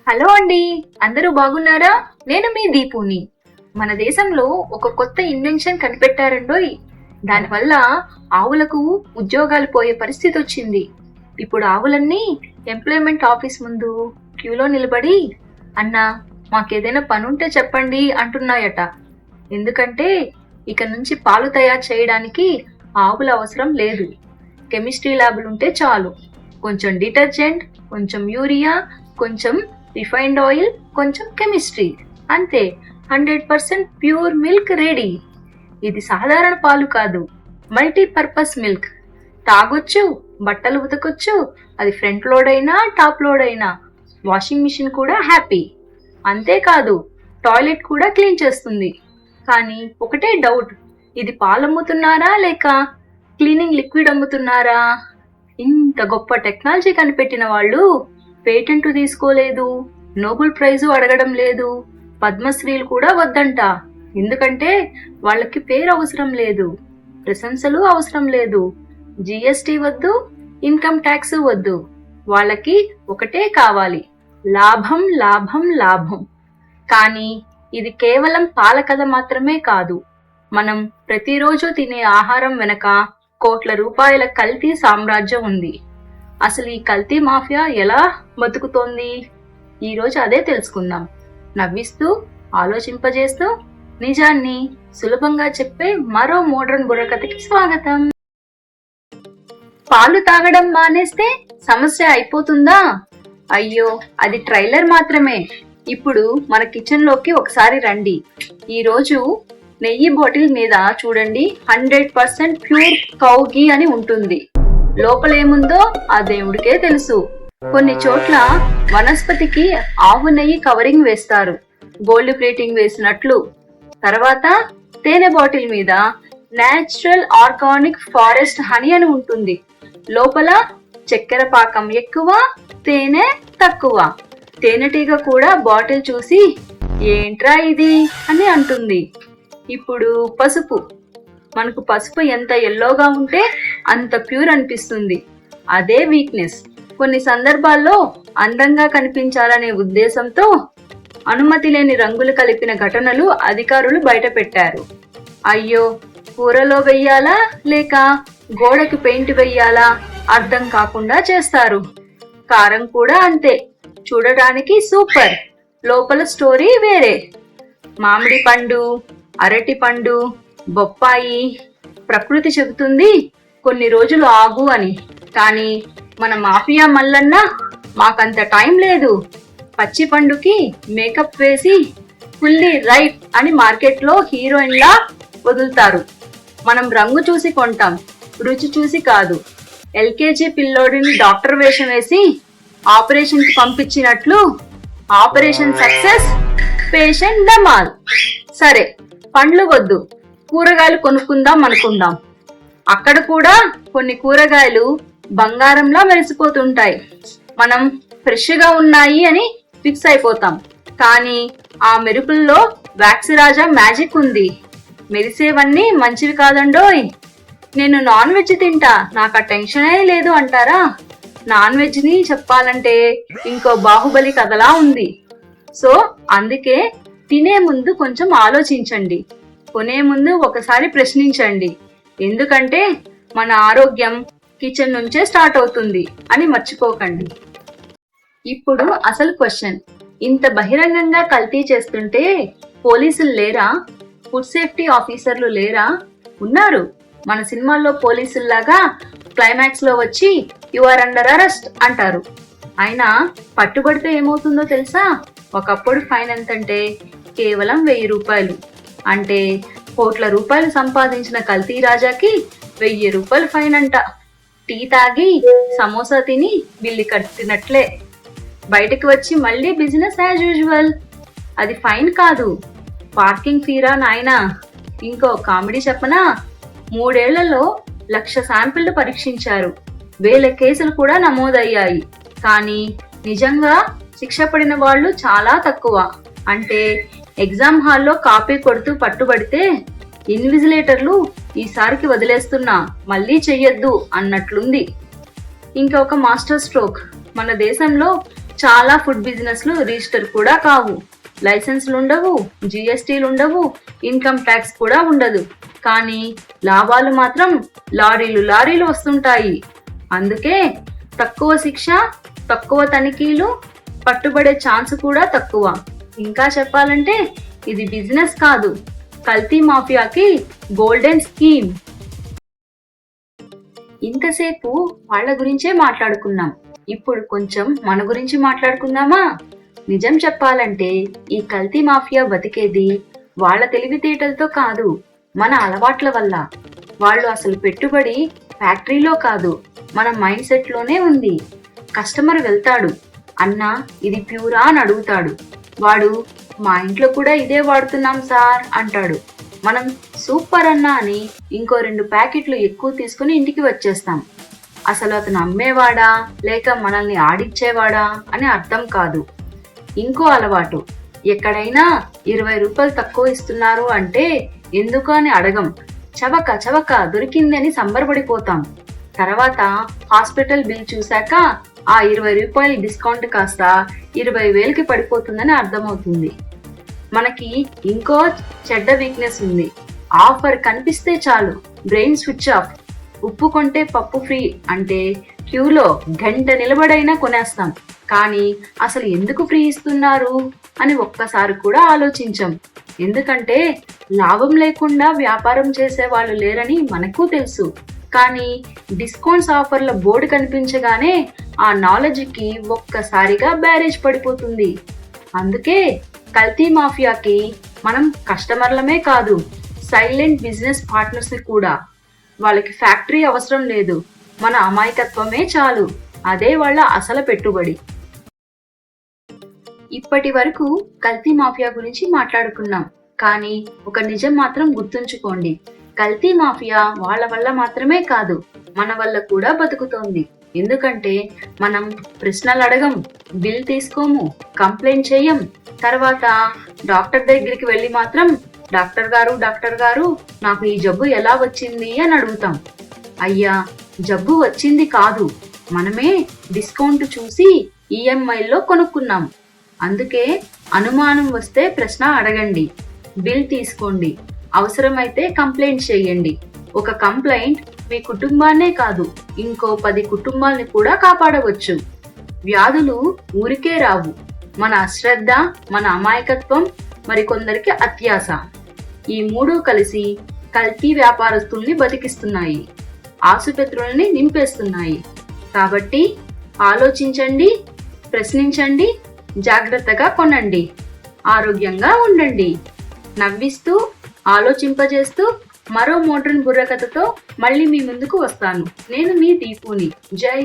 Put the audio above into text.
Hello అండి, అందరూ బాగున్నారా? నేను మీ దీపుని. మన దేశంలో ఒక కొత్త ఇన్వెన్షన్ కనిపెట్టారండోయ్. దానివల్ల ఆవులకు ఉద్యోగాలు పోయే పరిస్థితి వచ్చింది. ఇప్పుడు ఆవులన్నీ ఎంప్లాయ్మెంట్ ఆఫీస్ ముందు క్యూలో నిలబడి అన్నా మాకేదైనా పనుంటే చెప్పండి అంటున్నాయట. ఎందుకంటే ఇక నుంచి పాలు తయారు చేయడానికి ఆవుల అవసరం లేదు. కెమిస్ట్రీ ల్యాబులుంటే చాలు. కొంచెం డిటర్జెంట్, కొంచెం యూరియా, కొంచెం రిఫైన్డ్ ఆయిల్, కొంచెం కెమిస్ట్రీ, అంతే 100% ప్యూర్ మిల్క్ రెడీ. ఇది సాధారణ పాలు కాదు, మల్టీపర్పస్ మిల్క్. తాగొచ్చు, బట్టలు ఉతకొచ్చు, అది ఫ్రంట్ లోడ్ అయినా టాప్ లోడ్ అయినా. వాషింగ్ మిషన్ కూడా హ్యాపీ. అంతేకాదు టాయిలెట్ కూడా క్లీన్ చేస్తుంది. కానీ ఒకటే డౌట్, ఇది పాలు అమ్ముతున్నారా లేక క్లీనింగ్ లిక్విడ్ అమ్ముతున్నారా? ఇంత గొప్ప టెక్నాలజీ కనిపెట్టిన వాళ్ళు పేటెంట్ తీసుకోలేదు, నోబెల్ ప్రైజు అడగడం లేదు, పద్మశ్రీలు కూడా వద్దంట. ఎందుకంటే వాళ్ళకి పేరు అవసరం లేదు, ప్రశంసలు అవసరం లేదు, జిఎస్టి వద్దు, ఇన్కమ్ ట్యాక్స్ వద్దు. వాళ్ళకి ఒకటే కావాలి, లాభం లాభం లాభం. కానీ ఇది కేవలం పాల కథ మాత్రమే కాదు. మనం ప్రతిరోజు తినే ఆహారం వెనక కోట్ల రూపాయల కల్తీ సామ్రాజ్యం ఉంది. అసలు ఈ కల్తీ మాఫియా ఎలా బతుకుతోంది? ఈరోజు అదే తెలుసుకుందాం. నవ్విస్తూ, ఆలోచింపజేస్తూ, నిజాన్ని సులభంగా చెప్పే మరో మోడ్రన్ బుర్రకథకి స్వాగతం. పాలు తాగడం మానేస్తే సమస్య అయిపోతుందా? అయ్యో, అది ట్రైలర్ మాత్రమే. ఇప్పుడు మన కిచెన్ లోకి ఒకసారి రండి. ఈ రోజు నెయ్యి బాటిల్ మీద చూడండి, 100% ప్యూర్ కౌ ఘీ అని ఉంటుంది. లోపలేముందో ఆ దేవుడికే తెలుసు. కొన్ని చోట్ల వనస్పతికి ఆవు నెయ్యి కవరింగ్ వేస్తారు, గోల్డ్ ప్లేటింగ్ వేసినట్లు. తర్వాత తేనె బాటిల్ మీద నేచురల్ ఆర్గానిక్ ఫారెస్ట్ హనీ అని ఉంటుంది. లోపల చక్కెర పాకం ఎక్కువ, తేనె తక్కువ. తేనెటీగ కూడా బాటిల్ చూసి ఏంట్రా ఇది అని అంటుంది. ఇప్పుడు పసుపు. మనకు పసుపు ఎంత ఎల్లోగా ఉంటే అంత ప్యూర్ అనిపిస్తుంది. అదే వీక్నెస్. కొన్ని సందర్భాల్లో అందంగా కనిపించాలనే ఉద్దేశంతో అనుమతి లేని రంగులు కలిపిన ఘటనలు అధికారులు బయట పెట్టారు. అయ్యో, కూరలో వెయ్యాలా లేక గోడకి పెయింట్ వెయ్యాలా అర్థం కాకుండా చేస్తారు. కారం కూడా అంతే, చూడడానికి సూపర్, లోపల స్టోరీ వేరే. మామిడి పండు, అరటి పండు, బొప్పాయి, ప్రకృతి చెబుతుంది కొన్ని రోజులు ఆగు అని. కానీ మన మాఫియా మల్లన్న మాకంత టైం లేదు. పచ్చి పండుకి మేకప్ వేసి ఫుల్లీ రైట్ అని మార్కెట్లో హీరోయిన్ లా వదులుతారు. మనం రంగు చూసి కొంటాం, రుచి చూసి కాదు. ఎల్కేజీ పిల్లోడిని డాక్టర్ వేషం వేసి ఆపరేషన్ కి పంపించినట్లు ఆపరేషన్ సక్సెస్, పేషెంట్ డమాల్. సరే, పండ్లు వద్దు, కూరగాయలు కొనుక్కుందాం అనుకుందాం. అక్కడ కూడా కొన్ని కూరగాయలు బంగారంలా మెరిసిపోతుంటాయి. మనం ఫ్రెష్ గా ఉన్నాయి అని ఫిక్స్ అయిపోతాం. కానీ ఆ మెరుపుల్లో వ్యాక్సిరాజా మ్యాజిక్ ఉంది. మెరిసేవన్నీ మంచివి కాదండోయ్. నేను నాన్ వెజ్ తింటా, నాకు ఆ టెన్షనే లేదు అంటారా? నాన్ వెజ్ ని చెప్పాలంటే ఇంకో బాహుబలి కథలా ఉంది. సో అందుకే తినే ముందు కొంచెం ఆలోచించండి, కొనే ముందు ఒకసారి ప్రశ్నించండి. ఎందుకంటే మన ఆరోగ్యం కిచెన్ నుంచే స్టార్ట్ అవుతుంది అని మర్చిపోకండి. ఇప్పుడు అసలు క్వశ్చన్, ఇంత బహిరంగంగా కల్తీ చేస్తుంటే పోలీసులు లేరా? ఫుడ్ సేఫ్టీ ఆఫీసర్లు లేరా? ఉన్నారు. మన సినిమాల్లో పోలీసుల్లాగా క్లైమాక్స్ లో వచ్చి యు ఆర్ అండర్ అరెస్ట్ అంటారు. అయినా పట్టుబడితే ఏమవుతుందో తెలుసా? ఒకప్పుడు ఫైన్ ఎంతంటే కేవలం 1000 రూపాయలు. అంటే కోట్ల రూపాయలు సంపాదించిన కల్తీ రాజాకి 1000 రూపాయలు ఫైన్ అంట. టీ తాగి సమోసా తిని బిల్లు కట్టినట్లే. బయటకు వచ్చి మళ్ళీ బిజినెస్ యాజ్ యూజువల్. అది ఫైన్ కాదు, పార్కింగ్ ఫీరా నాయనా. ఇంకో కామెడీ చెప్పనా? 3 ఏళ్లలో 1,00,000 శాంపిళ్లు పరీక్షించారు, 1000 కేసులు కూడా నమోదయ్యాయి. కానీ నిజంగా శిక్ష పడిన వాళ్ళు చాలా తక్కువ. అంటే ఎగ్జామ్ హాల్లో కాపీ కొడుతూ పట్టుబడితే ఇన్విజిలేటర్లు ఈసారికి వదిలేస్తున్నా, మళ్ళీ చెయ్యొద్దు అన్నట్లుంది. ఇంకొక మాస్టర్ స్ట్రోక్. మన దేశంలో చాలా ఫుడ్ బిజినెస్లు రిజిస్టర్ కూడా కావు, లైసెన్స్లు ఉండవు, జిఎస్టీలు ఉండవు, ఇన్కమ్ ట్యాక్స్ కూడా ఉండదు. కానీ లాభాలు మాత్రం లారీలు లారీలు వస్తుంటాయి. అందుకే తక్కువ శిక్ష, తక్కువ తనిఖీలు, పట్టుబడే ఛాన్స్ కూడా తక్కువ. ఇంకా చెప్పాలంటే ఇది బిజినెస్ కాదు, కల్తీ మాఫియాకి గోల్డెన్ స్కీమ్. ఇంతసేపు వాళ్ళ గురించే మాట్లాడుకున్నాం, ఇప్పుడు కొంచెం మన గురించి మాట్లాడుకుందామా? నిజం చెప్పాలంటే ఈ కల్తీ మాఫియా బతికేది వాళ్ళ తెలివితేటలతో కాదు, మన అలవాట్ల వల్ల. వాళ్ళు అసలు పెట్టుబడి ఫ్యాక్టరీలో కాదు, మన మైండ్ సెట్ లోనే ఉంది. కస్టమర్ వెళ్తాడు, అన్నా ఇది ప్యూరా అని అడుగుతాడు. వాడు మా ఇంట్లో కూడా ఇదే వాడుతున్నాం సార్ అంటాడు. మనం సూపర్ అన్నా అని ఇంకో 2 ప్యాకెట్లు ఎక్కువ తీసుకుని ఇంటికి వచ్చేస్తాం. అసలు అతను అమ్మేవాడా లేక మనల్ని ఆడిచ్చేవాడా అని అర్థం కాదు. ఇంకో అలవాటు, ఎక్కడైనా 20 రూపాయలు తక్కువ ఇస్తున్నారు అంటే ఎందుకు అని అడగం, చవక చవక దొరికిందని సంబరపడిపోతాం. తర్వాత హాస్పిటల్ బిల్ చూశాక ఆ 20 రూపాయల డిస్కౌంట్ కాస్త 20,000కి పడిపోతుందని అర్థమవుతుంది. మనకి ఇంకో చెడ్డ వీక్నెస్ ఉంది, ఆఫర్ కనిపిస్తే చాలు బ్రెయిన్ స్విచ్ ఆఫ్. ఉప్పు కొంటే పప్పు ఫ్రీ అంటే క్యూలో గంట నిలబడైనా కొనేస్తాం. కానీ అసలు ఎందుకు ఫ్రీ ఇస్తున్నారు అని ఒక్కసారి కూడా ఆలోచించం. ఎందుకంటే లాభం లేకుండా వ్యాపారం చేసే వాళ్ళు లేరని మనకు తెలుసు. కానీ డిస్కౌంట్స్ ఆఫర్ల బోర్డు కనిపించగానే ఆ నాలెడ్జ్కి ఒక్కసారిగా బ్యారేజ్ పడిపోతుంది. అందుకే కల్తీ మాఫియాకి మనం కస్టమర్లమే కాదు, సైలెంట్ బిజినెస్ పార్ట్నర్స్ కూడా. వాళ్ళకి ఫ్యాక్టరీ అవసరం లేదు, మన అమాయకత్వమే చాలు, అదే వాళ్ళ అసలు పెట్టుబడి. ఇప్పటి వరకు కల్తీ మాఫియా గురించి మాట్లాడుకున్నాం, కానీ ఒక నిజం మాత్రం గుర్తుంచుకోండి, కల్తీ మాఫియా వాళ్ళ వల్ల మాత్రమే కాదు, మన వల్ల కూడా బతుకుతోంది. ఎందుకంటే మనం ప్రశ్నలు అడగం, బిల్ తీసుకోము, కంప్లైంట్ చేయం. తర్వాత డాక్టర్ దగ్గరికి వెళ్ళి మాత్రం డాక్టర్ గారు నాకు ఈ జబ్బు ఎలా వచ్చింది అని అడుగుతాం. అయ్యా, జబ్బు వచ్చింది కాదు, మనమే డిస్కౌంట్ చూసి ఈఎంఐలో కొనుక్కున్నాం. అందుకే అనుమానం వస్తే ప్రశ్న అడగండి, బిల్ తీసుకోండి, అవసరమైతే కంప్లైంట్ చేయండి. ఒక కంప్లైంట్ మీ కుటుంబాన్నే కాదు ఇంకో 10 కుటుంబాలని కూడా కాపాడవచ్చు. వ్యాధులు ఊరికే రావు, మన అశ్రద్ధ, మన అమాయకత్వం, మరికొందరికి అత్యాశ, ఈ 3 కలిసి కల్తీ వ్యాపారస్తుల్ని బతికిస్తున్నాయి, ఆసుపత్రుల్ని నింపేస్తున్నాయి. కాబట్టి ఆలోచించండి, ప్రశ్నించండి, జాగ్రత్తగా కొనండి, ఆరోగ్యంగా ఉండండి. నవ్విస్తూ ఆలోచింపజేస్తూ మరో మోడ్రన్ బుర్రకథతో మళ్ళీ మీ ముందుకు వస్తాను. నేను మీ దీపుని. జై